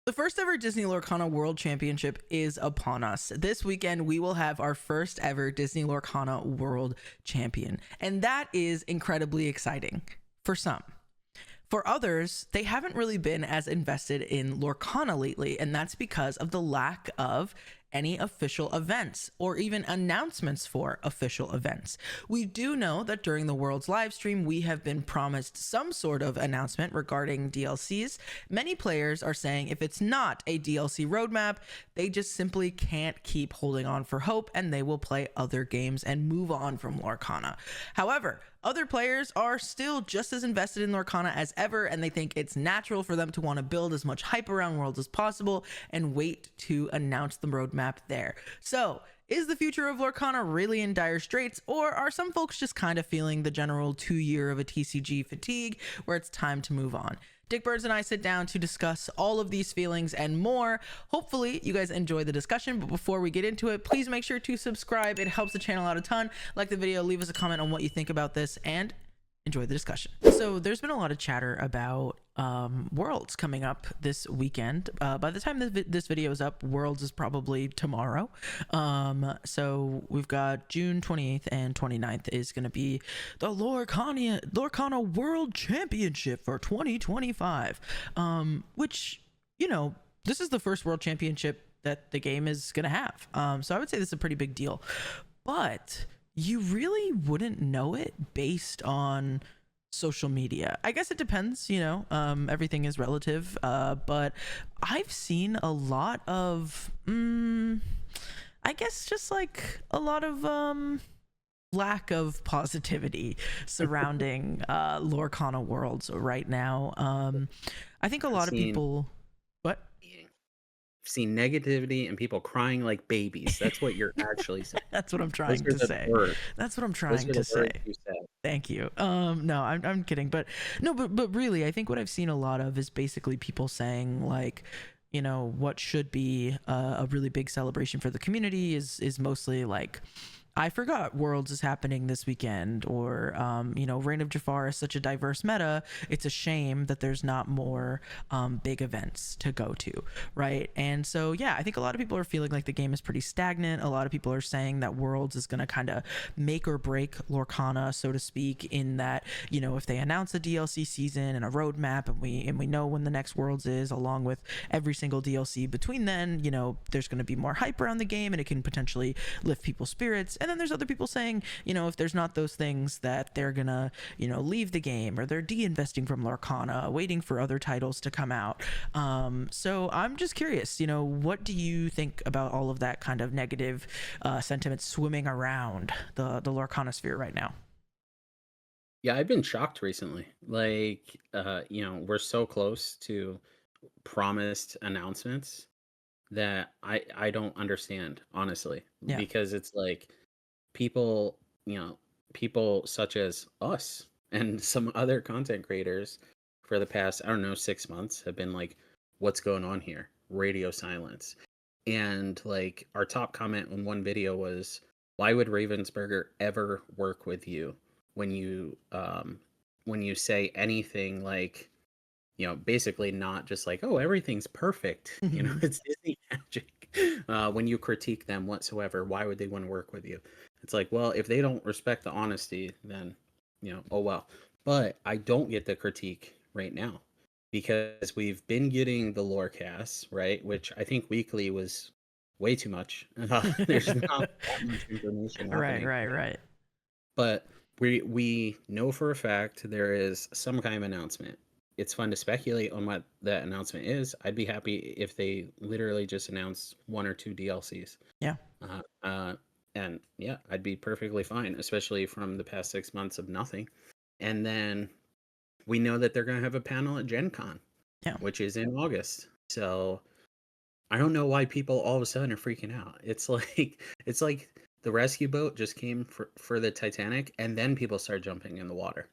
The first ever Disney Lorcana World Championship is upon us. This weekend, we will have our first ever Disney Lorcana World Champion. And that is incredibly exciting for some. For others, they haven't really been as invested in Lorcana lately, and that's because of the lack of any official events or even announcements for official events. We do know that during the World's live stream, we have been promised some sort of announcement regarding DLCs. Many players are saying if it's not a DLC roadmap, they just simply can't keep holding on for hope and they will play other games and move on from Lorcana. However, other players are still just as invested in Lorcana as ever, and they think it's natural for them to want to build as much hype around Worlds as possible and wait to announce the roadmap there. So, is the future of Lorcana really in dire straits, or are some folks just kind of feeling the general 2-year of a TCG fatigue where it's time to move on? Dick Birds and I sit down to discuss all of these feelings and more. Hopefully you guys enjoy the discussion, but before we get into it, please make sure to subscribe. It helps the channel out a ton. Like the video, leave us a comment on what you think about this, and enjoy the discussion. So there's been a lot of chatter about Worlds coming up this weekend. By the time this video is up, Worlds is probably tomorrow. So we've got June 28th and 29th is going to be the Lorcana World Championship for 2025, which, you know, this is the first World Championship that the game is going to have. So I would say this is a pretty big deal, but you really wouldn't know it based on social media. I guess it depends, you know, everything is relative, but I've seen a lot of, I guess just like a lot of lack of positivity surrounding Lorcana Worlds right now. I think a lot of people... What? Seen negativity and people crying like babies. That's what you're actually saying. That's what I'm trying to say. That's what I'm trying to say. Thank you. No, I'm kidding, but no, but really, I think what I've seen a lot of is basically people saying like, you know, what should be a really big celebration for the community is mostly like, I forgot Worlds is happening this weekend, or, you know, Reign of Jafar is such a diverse meta. It's a shame that there's not more big events to go to, right? And so, yeah, I think a lot of people are feeling like the game is pretty stagnant. A lot of people are saying that Worlds is going to kind of make or break Lorcana, so to speak, in that, you know, if they announce a DLC season and a roadmap and we know when the next Worlds is, along with every single DLC between then, you know, there's going to be more hype around the game and it can potentially lift people's spirits. And then there's other people saying, you know, if there's not those things, that they're gonna, you know, leave the game, or they're de-investing from Lorcana, waiting for other titles to come out. So I'm just curious, you know, what do you think about all of that kind of negative sentiment swimming around the Lorcana sphere right now? Yeah, I've been shocked recently. Like, you know, we're so close to promised announcements that I don't understand, honestly, Yeah. because it's like people, you know, people such as us and some other content creators for the past, I don't know, 6 months have been like, what's going on here? Radio silence. And like our top comment on one video was, why would Ravensburger ever work with you when you say anything like, you know, basically not just like, oh, everything's perfect. You know, it's Disney magic. When you critique them whatsoever, why would they want to work with you? It's like, well, if they don't respect the honesty, then, you know, oh well. But I don't get the critique right now because we've been getting the lore casts, right? Which I think weekly was way too much. There's not that much information happening. Right. But we know for a fact there is some kind of announcement. It's fun to speculate on what that announcement is. I'd be happy if they literally just announced 1 or 2 DLCs. Yeah. And yeah, I'd be perfectly fine, especially from the past 6 months of nothing. And then we know that they're going to have a panel at Gen Con, Yeah. which is in August. So I don't know why people all of a sudden are freaking out. It's like the rescue boat just came for the Titanic, and then people start jumping in the water.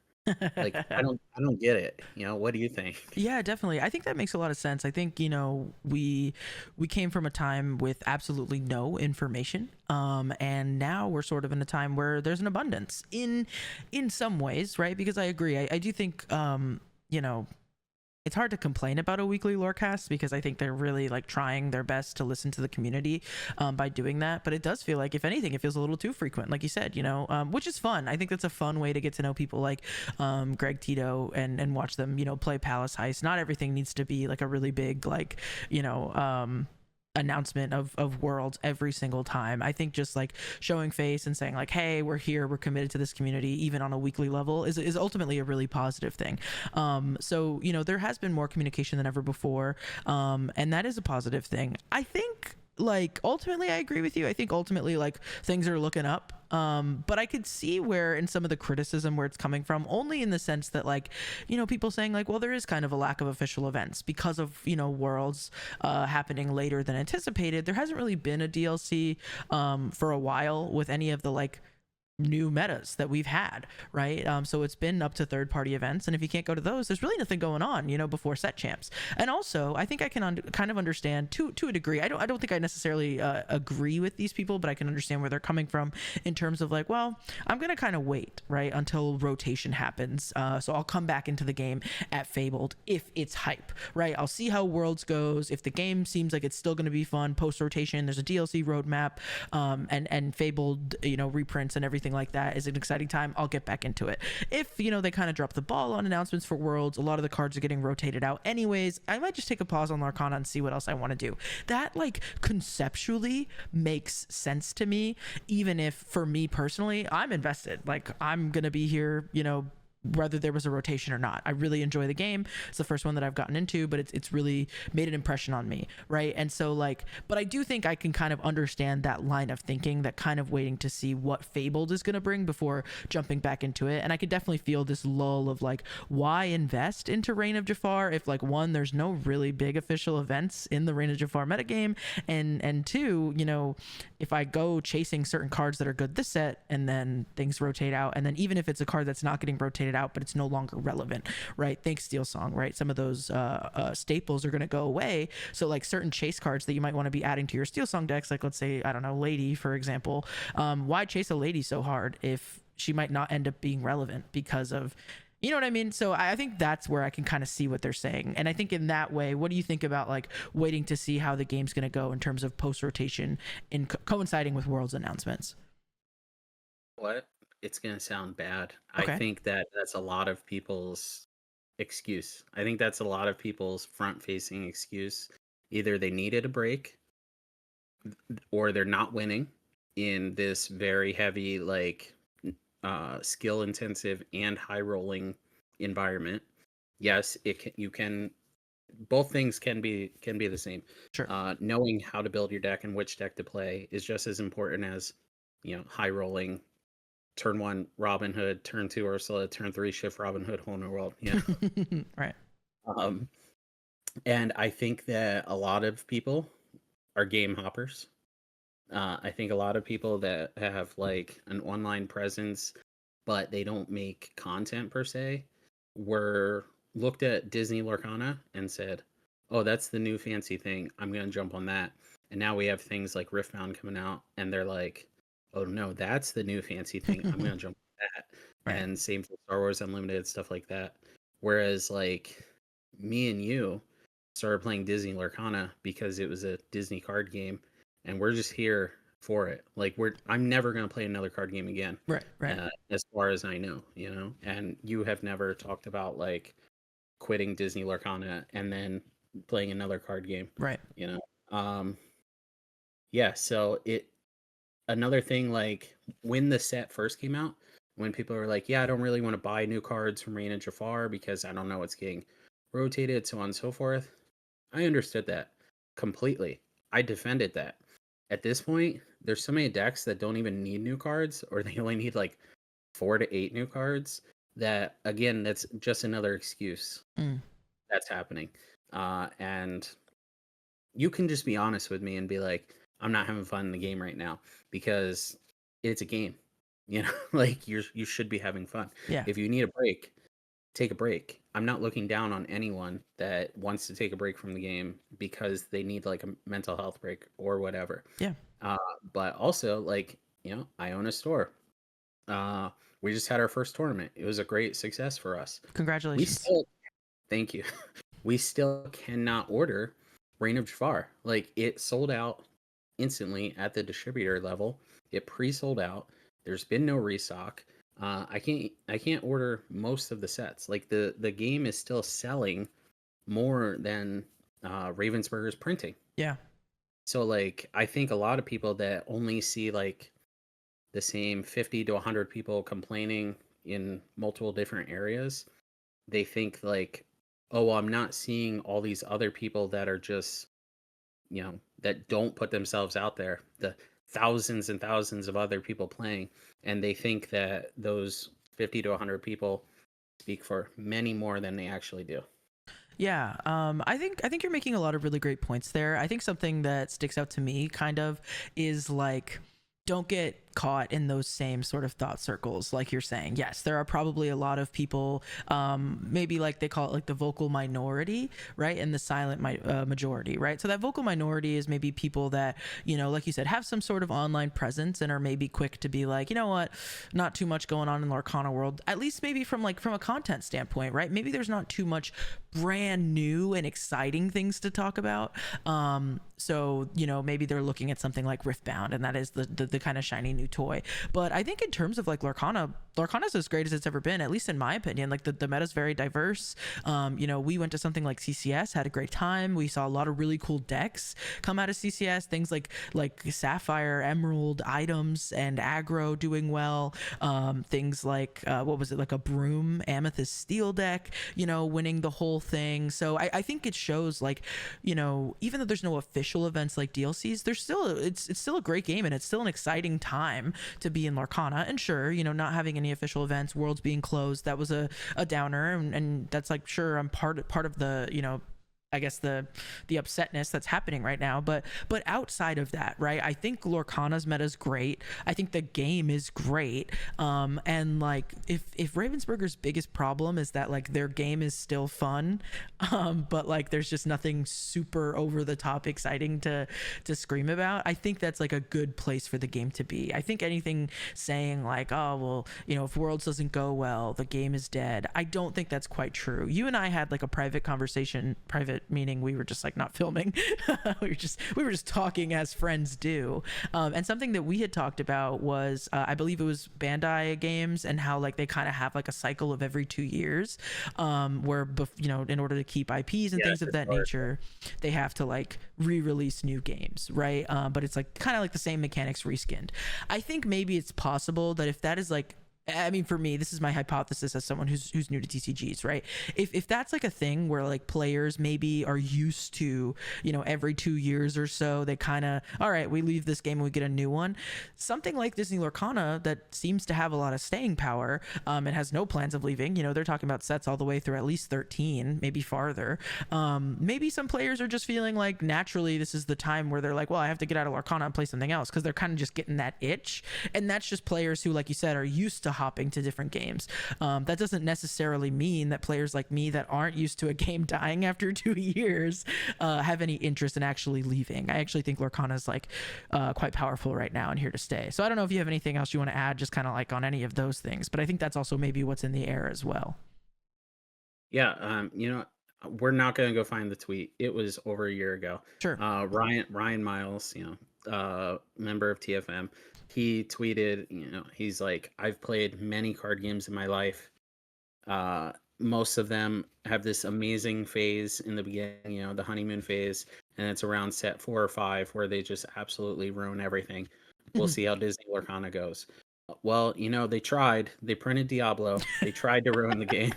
Like, I don't get it. You know, what do you think? Yeah, definitely. I think that makes a lot of sense. I think, you know, we came from a time with absolutely no information, and now we're sort of in a time where there's an abundance in some ways, right? Because I agree. I do think, you know, it's hard to complain about a weekly lorecast because I think they're really like trying their best to listen to the community by doing that. But it does feel like, if anything, it feels a little too frequent, like you said, which is fun. I think that's a fun way to get to know people like Greg Tito and watch them, play Palace Heist. Not everything needs to be like a really big, like, announcement of worlds every single time. I think just like showing face and saying like, hey, we're here, we're committed to this community, even on a weekly level, is ultimately a really positive thing. So there has been more communication than ever before, and that is a positive thing. I think, like, ultimately I agree with you. I think ultimately, like, things are looking up, but I could see where in some of the criticism where it's coming from, only in the sense that, like, people saying like, well, there is kind of a lack of official events because of worlds happening later than anticipated. There hasn't really been a DLC for a while with any of the like new metas that we've had, right? So it's been up to third-party events, and if you can't go to those, there's really nothing going on, before set champs. And also, I think I can kind of understand to a degree. I don't think I necessarily agree with these people, but I can understand where they're coming from in terms of like, well, I'm gonna kind of wait, right, until rotation happens. So I'll come back into the game at Fabled if it's hype, right? I'll see how Worlds goes. If the game seems like it's still gonna be fun post rotation, there's a DLC roadmap, and Fabled, reprints and everything like that is an exciting time, I'll get back into it. If they kind of drop the ball on announcements for Worlds, a lot of the cards are getting rotated out anyways, I might just take a pause on Lorcana and see what else I want to do. That, like, conceptually makes sense to me, even if for me personally, I'm invested. Like, I'm gonna be here, whether there was a rotation or not. I really enjoy the game. It's the first one that I've gotten into, but it's really made an impression on me, right? And so, like, but I do think I can kind of understand that line of thinking, that kind of waiting to see what Fabled is going to bring before jumping back into it. And I could definitely feel this lull of like, why invest into Reign of Jafar if, like, one, there's no really big official events in the Reign of Jafar metagame, and two, if I go chasing certain cards that are good this set and then things rotate out, and then even if it's a card that's not getting rotated out but it's no longer relevant, right? Thanks, Steel Song, right? Some of those staples are going to go away. So, like, certain chase cards that you might want to be adding to your Steel Song decks, like, let's say, I don't know, Lady, for example. Why chase a Lady so hard if she might not end up being relevant because of, you know what I mean? So I think that's where I can kind of see what they're saying. And I think in that way, what do you think about, like, waiting to see how the game's going to go in terms of post-rotation in coinciding with Worlds announcements? What? It's going to sound bad. Okay. I think that that's a lot of people's excuse. I think that's a lot of people's front-facing excuse. Either they needed a break or they're not winning in this very heavy, like, skill intensive and high rolling environment. Yes, you can, both things can be the same. Sure. Knowing how to build your deck and which deck to play is just as important as high rolling. Turn 1 Robin Hood, turn 2 Ursula, turn 3 Shift Robin Hood, whole new world. Right. Um, and I think that a lot of people are game hoppers. I think a lot of people that have, like, an online presence, but they don't make content per se, were looked at Disney Lorcana and said, "Oh, that's the new fancy thing. I'm gonna jump on that." And now we have things like Riftbound coming out, and they're like, "Oh no, that's the new fancy thing. I'm gonna jump on that." Right. And same for Star Wars Unlimited, stuff like that. Whereas, like, me and you started playing Disney Lorcana because it was a Disney card game, and we're just here for it. Like, I'm never gonna play another card game again. Right. Right. As far as I know, and you have never talked about, like, quitting Disney Lorcana and then playing another card game. Right. Yeah. So another thing, like, when the set first came out, when people were like, yeah, I don't really want to buy new cards from Reign of Jafar because I don't know what's getting rotated, so on and so forth. I understood that completely. I defended that. At this point, there's so many decks that don't even need new cards, or they only need like 4 to 8 new cards, that, again, that's just another excuse that's happening. And you can just be honest with me and be like, I'm not having fun in the game right now, because it's a game. Like, you should be having fun. Yeah. If you need a break, take a break. I'm not looking down on anyone that wants to take a break from the game because they need, like, a mental health break or whatever. Yeah. But also, like, I own a store. We just had our first tournament. It was a great success for us. Congratulations. Thank you. we still cannot order Reign of Jafar. Like, it sold out instantly at the distributor level. It pre-sold out. There's been no restock. I can't order most of the sets. Like, the game is still selling more than Ravensburger's printing. Yeah. So like, I think a lot of people that only see like the same 50 to 100 people complaining in multiple different areas, they think like, oh, well, I'm not seeing all these other people that are just, that don't put themselves out there, the thousands and thousands of other people playing, and they think that those 50 to 100 people speak for many more than they actually do. Yeah, I think you're making a lot of really great points there. I think something that sticks out to me kind of is like, don't get caught in those same sort of thought circles like you're saying. Yes, there are probably a lot of people, maybe like they call it like the vocal minority, right, and the silent majority, right? So that vocal minority is maybe people that, like you said, have some sort of online presence and are maybe quick to be like, you know what, not too much going on in Lorcana world, at least maybe from a content standpoint, right? Maybe there's not too much brand new and exciting things to talk about. So maybe they're looking at something like Riftbound, and that is the kind of shiny new toy. But I think in terms of like Lorcana's as great as it's ever been, at least in my opinion. Like the meta's very diverse. We went to something like CCS, had a great time. We saw a lot of really cool decks come out of CCS, things like Sapphire, Emerald items and aggro doing well. Things like what was it, like a Broom Amethyst Steel deck, winning the whole thing. So I think it shows like, even though there's no official events like DLCs, there's still it's still a great game, and it's still an exciting time to be in Lorcana. And sure, not having any official events, worlds being closed, that was a downer, and that's like, sure, I'm part of the, I guess the upsetness that's happening right now, but outside of that, right, I think Lorcana's meta is great. I think the game is great, and like if Ravensburger's biggest problem is that like their game is still fun, but like there's just nothing super over the top exciting to scream about, I think that's like a good place for the game to be. I think anything saying like, oh well, if Worlds doesn't go well, the game is dead, I don't think that's quite true. You and I had like a private conversation, meaning we were just like not filming. we were just talking as friends do, and something that we had talked about was I believe it was Bandai games, and how like they kind of have like a cycle of every 2 years, where in order to keep IPs and things of that nature, they have to like re-release new games, right? But it's like kind of like the same mechanics reskinned. I think maybe it's possible that if that is like, I mean, for me, this is my hypothesis as someone who's new to TCGs, right? If that's like a thing where like players maybe are used to, every 2 years or so, they kind of, all right, we leave this game and we get a new one. Something like Disney Lorcana that seems to have a lot of staying power, and has no plans of leaving. They're talking about sets all the way through at least 13, maybe farther. Maybe some players are just feeling like naturally this is the time where they're like, well, I have to get out of Lorcana and play something else, because they're kind of just getting that itch. And that's just players who, like you said, are used to hopping to different games. That doesn't necessarily mean that players like me that aren't used to a game dying after 2 years have any interest in actually leaving. I actually think Lorcana is like quite powerful right now and here to stay. So I don't know if you have anything else you want to add, just kind of like on any of those things, but I think that's also maybe what's in the air as well. Yeah, we're not gonna go find the tweet. It was over a year ago. Sure. Ryan Miles, member of TFM, he tweeted, he's like, I've played many card games in my life. Most of them have this amazing phase in the beginning, the honeymoon phase, and it's around set 4 or 5 where they just absolutely ruin everything. We'll see how Disney Lorcana goes. Well, they tried. They printed Diablo. They tried to ruin the game,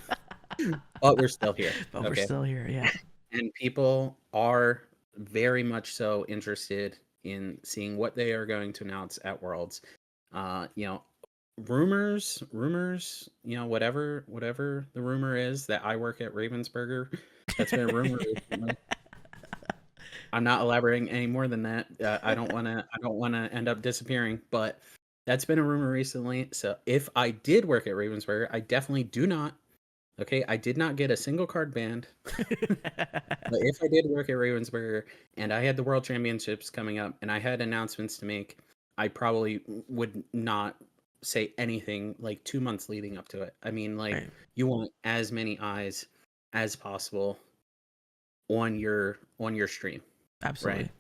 but we're still here. But we're still here, yeah. And people are very much so interested in seeing what they are going to announce at Worlds. Rumors, whatever the rumor is that I work at Ravensburger, that's been a rumor recently. I'm not elaborating any more than that. I don't want to end up disappearing, but that's been a rumor recently. So if I did work at Ravensburger, I definitely do not. Okay, I did not get a single card banned. But if I did work at Ravensburger and I had the World Championships coming up and I had announcements to make, I probably would not say anything like 2 months leading up to it. I mean, like, Right. You want as many eyes as possible on your stream, Absolutely. right?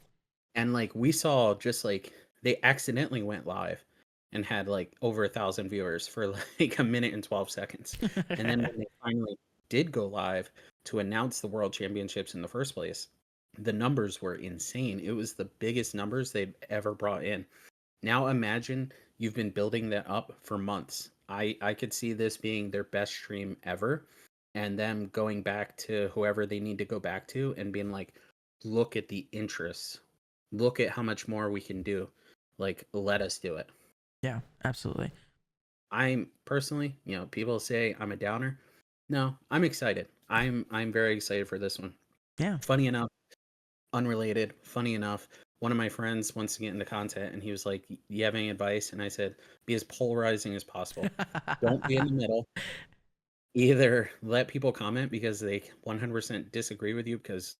And like we saw just like they accidentally went live and had like over 1,000 viewers for like a minute and 12 seconds. And then when they finally did go live to announce the world championships in the first place, the numbers were insane. It was the biggest numbers they've ever brought in. Now imagine you've been building that up for months. I could see this being their best stream ever and them going back to whoever they need to go back to and being like, look at the interest. Look at how much more we can do. Like, let us do it. Yeah, absolutely. I'm personally, people say I'm a downer. No, I'm excited. I'm very excited for this one. Yeah. Funny enough, unrelated, funny enough, one of my friends wants to get into content and he was like, you have any advice? And I said, be as polarizing as possible. Don't be in the middle. Either let people comment because they 100% disagree with you because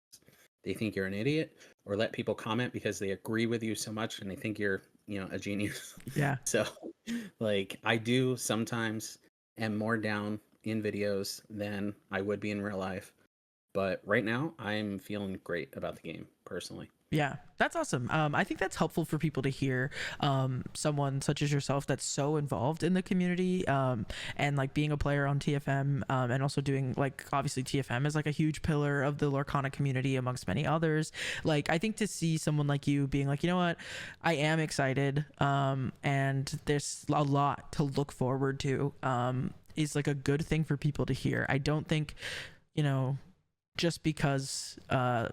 they think you're an idiot, or let people comment because they agree with you so much and they think you're, a genius. Yeah. So, like, I do sometimes am more down in videos than I would be in real life. But right now, I'm feeling great about the game, personally. Yeah, that's awesome. I think that's helpful for people to hear. Someone such as yourself that's so involved in the community, and like being a player on TFM, and also doing like obviously TFM is like a huge pillar of the Lorcana community amongst many others. Like I think to see someone like you being like, you know what, I am excited, and there's a lot to look forward to, is like a good thing for people to hear. I don't think, you know, just because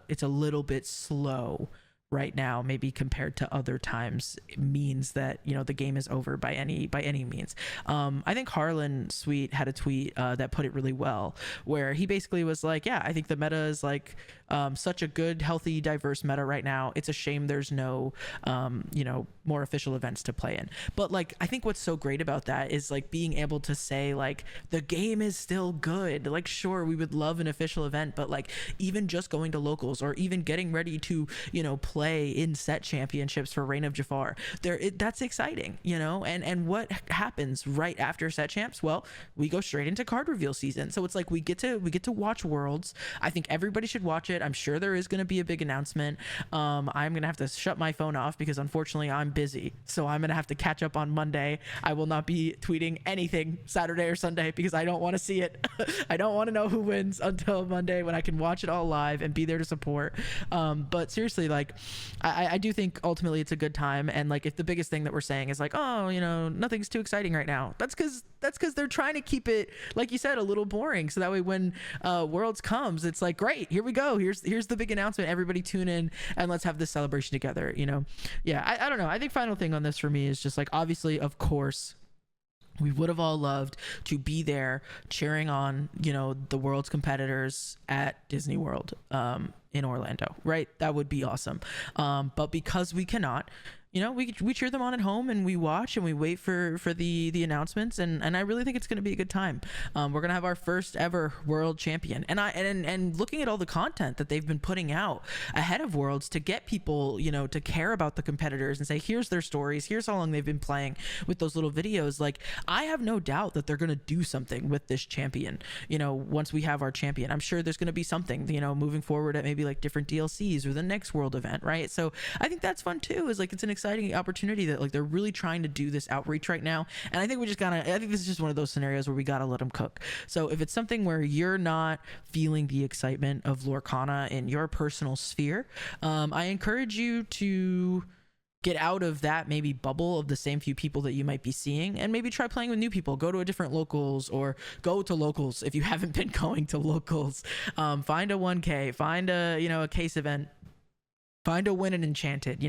it's a little bit slow right now, maybe compared to other times, it means that the game is over by any means. I think Harlan Sweet had a tweet that put it really well, where he basically was like, yeah, I think the meta is like such a good, healthy, diverse meta right now. It's a shame there's no more official events to play in. But like I think what's so great about that is like being able to say like the game is still good. Like sure, we would love an official event, but like even just going to locals or even getting ready to play in set championships for Reign of Jafar, that's exciting. And what happens right after set champs? Well, we go straight into card reveal season. So it's like we get to watch Worlds. I think everybody should watch it. I'm sure there is going to be a big announcement. I'm going to have to shut my phone off because unfortunately I'm busy. So I'm going to have to catch up on Monday. I will not be tweeting anything Saturday or Sunday because I don't want to see it. I don't want to know who wins until Monday when I can watch it all live and be there to support. But seriously, like I do think ultimately it's a good time. And like if the biggest thing that we're saying is like, oh, nothing's too exciting right now, that's because they're trying to keep it, like you said, a little boring, so that way when Worlds comes, it's like, great, here we go, here's the big announcement, everybody tune in and let's have this celebration together. Yeah, I don't know, I think final thing on this for me is just like, obviously, of course, we would have all loved to be there cheering on the world's competitors at Disney World in Orlando, right? That would be awesome. But because we cannot, we cheer them on at home and we watch and we wait for the announcements, and I really think it's going to be a good time. We're going to have our first ever world champion, and looking at all the content that they've been putting out ahead of Worlds to get people to care about the competitors and say, here's their stories, here's how long they've been playing, with those little videos. Like I have no doubt that they're going to do something with this champion. Once we have our champion, I'm sure there's going to be something moving forward at maybe like different DLCs or the next world event, right? So I think that's fun too, is like it's an exciting opportunity that like they're really trying to do this outreach right now. And I think I think this is just one of those scenarios where we gotta let them cook. So if it's something where you're not feeling the excitement of Lorcana in your personal sphere, I encourage you to get out of that maybe bubble of the same few people that you might be seeing, and maybe try playing with new people. Go to a different locals, or go to locals if you haven't been going to locals. Find a 1K, find a case event, find a win and enchanted,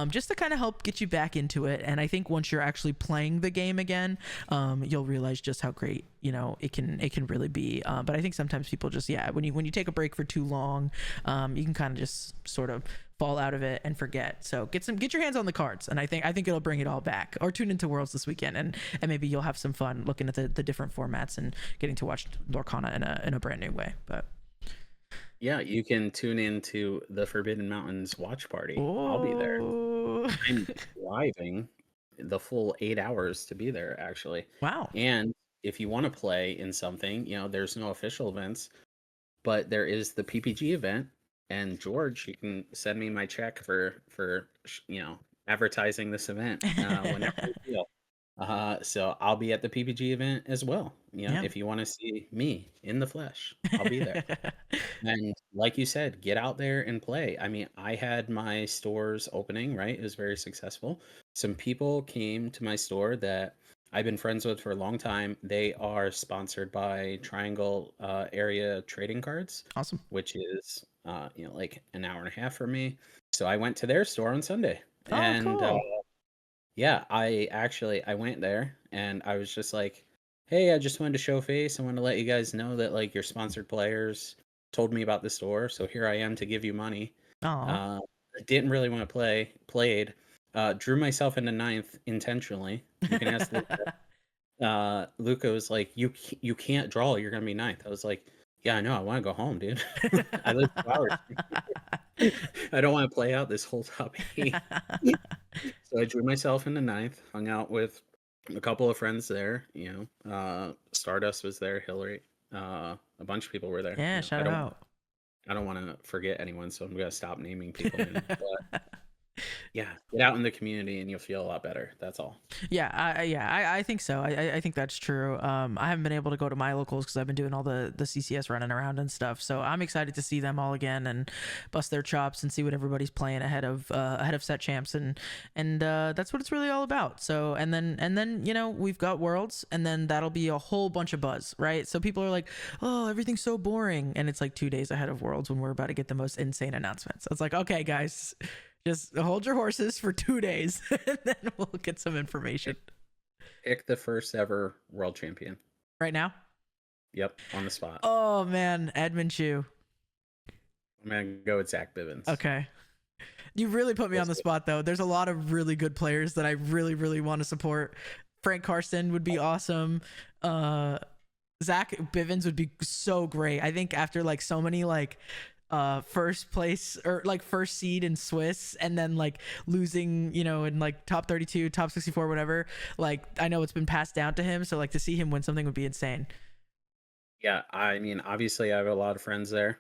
just to kind of help get you back into it. And I think once you're actually playing the game again, you'll realize just how great it can really be. But I think sometimes people just, when you take a break for too long, you can kind of just sort of fall out of it and forget. So get your hands on the cards, and I think it'll bring it all back. Or tune into Worlds this weekend, and maybe you'll have some fun looking at the different formats and getting to watch Lorcana in a brand new way. But yeah, you can tune into the Forbidden Mountains watch party. oh. I'll be there. I'm driving the full 8 hours to be there, actually. Wow. And if you want to play in something, there's no official events. but there is the PPG event, and George, you can send me my check for advertising this event whenever you feel. So I'll be at the PPG event as well. Yeah. If you want to see me in the flesh, I'll be there. And like you said, get out there and play. I mean, I had my store's opening, right? It was very successful. Some people came to my store that I've been friends with for a long time. They are sponsored by Triangle Area Trading Cards, Awesome. which is like an hour and a half for me. So I went to their store on Sunday, Oh, and cool. yeah, I went there and I was just like, hey, I just wanted to show face. I want to let you guys know that like your sponsored players told me about the store, so here I am to give you money. Aw. Uh, didn't really want to played. Drew myself into ninth intentionally. You can ask Luca. Luca was like, you can't draw. You're gonna be ninth. I was like, yeah, I know. I want to go home, dude. I live 2 hours. I don't want to play out this whole top 8. So I drew myself into ninth. Hung out with a couple of friends there. Stardust was there. Hillary. A bunch of people were there. Yeah, shout out. I don't want to forget anyone, so I'm gonna stop naming people. But yeah, get out in the community and you'll feel a lot better. That's all. Yeah, I think so. I think that's true. I haven't been able to go to my locals because I've been doing all the CCS running around and stuff. So I'm excited to see them all again and bust their chops and see what everybody's playing ahead of set champs, and that's what it's really all about. So and then we've got Worlds, and then that'll be a whole bunch of buzz, right? So people are like, oh, everything's so boring, and it's like 2 days ahead of Worlds when we're about to get the most insane announcements. So it's like, okay, guys. Just hold your horses for 2 days, and then we'll get some information. Pick the first ever world champion. Right now? Yep, on the spot. Oh, man. Edmund Chu. I'm going to go with Zach Bivens. Okay. You really put me on the spot, though. There's a lot of really good players that I really, really want to support. Frank Karsten would be awesome. Zach Bivens would be so great. I think after like so many like first place or like first seed in Swiss, and then like losing, in like top 32, top 64, whatever, like I know it's been passed down to him, so like to see him win something would be insane. Yeah, I mean, obviously I have a lot of friends there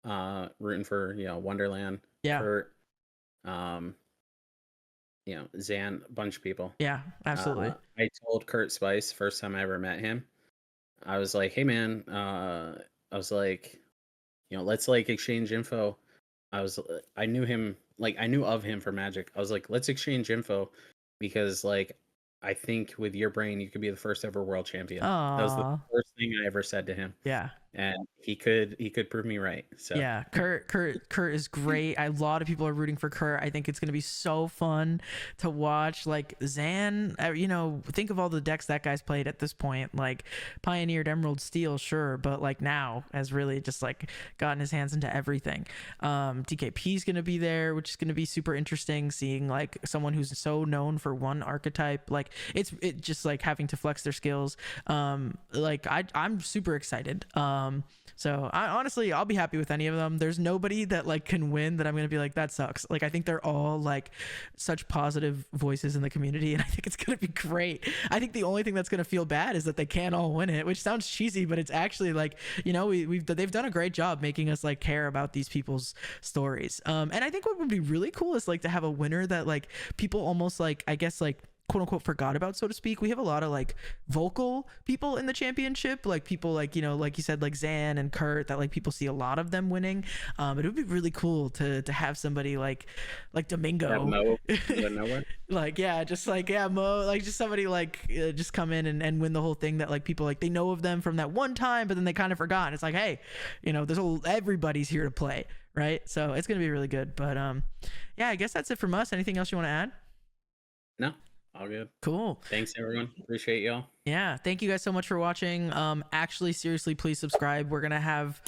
rooting for Wonderland. Yeah. Kurt, Zan, a bunch of people. Yeah, absolutely. I told Kurt Spice first time I ever met him, I was like, hey man, I was like, let's like exchange info. I knew him, like I knew of him for Magic. I was like, let's exchange info because like I think with your brain you could be the first ever world champion. Aww. That was the first thing I ever said to him. Yeah. And he could prove me right. So yeah, Kurt is great. A lot of people are rooting for Kurt. I think it's gonna be so fun to watch. Like Zan, think of all the decks that guy's played at this point. Like pioneered Emerald Steel, sure, but like now has really just like gotten his hands into everything. DKP's gonna be there, which is gonna be super interesting. Seeing like someone who's so known for one archetype, like it just like having to flex their skills. Like I'm super excited. So honestly, I'll be happy with any of them. There's nobody that like can win that I'm gonna be like, that sucks. Like I think they're all like such positive voices in the community, and I think it's gonna be great. I think the only thing that's gonna feel bad is that they can't all win it, which sounds cheesy, but it's actually like, they've done a great job making us like care about these people's stories. And I think what would be really cool is like to have a winner that like people almost like, I guess like quote unquote forgot about, so to speak. We have a lot of like vocal people in the championship, like people like like you said, like Zan and Kurt, that like people see a lot of them winning. It would be really cool to have somebody like Domingo, Mo, like Mo, like just somebody like just come in and win the whole thing, that like people like they know of them from that one time, but then they kind of forgot. And it's like, hey, everybody's here to play, right? So it's gonna be really good. But yeah, I guess that's it from us. Anything else you want to add? No. All good. Cool. Thanks everyone. Appreciate y'all. Yeah. Thank you guys so much for watching. Actually, seriously, please subscribe. We're gonna have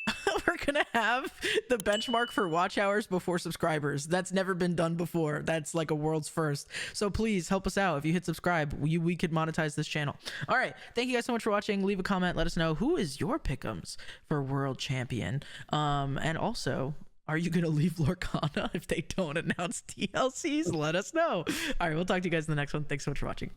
the benchmark for watch hours before subscribers. That's never been done before. That's like a world's first. So please help us out. If you hit subscribe, we could monetize this channel. All right. Thank you guys so much for watching. Leave a comment. Let us know who is your pick'ems for world champion. And also, are you going to leave Lorcana if they don't announce TLCs? Let us know. All right, we'll talk to you guys in the next one. Thanks so much for watching.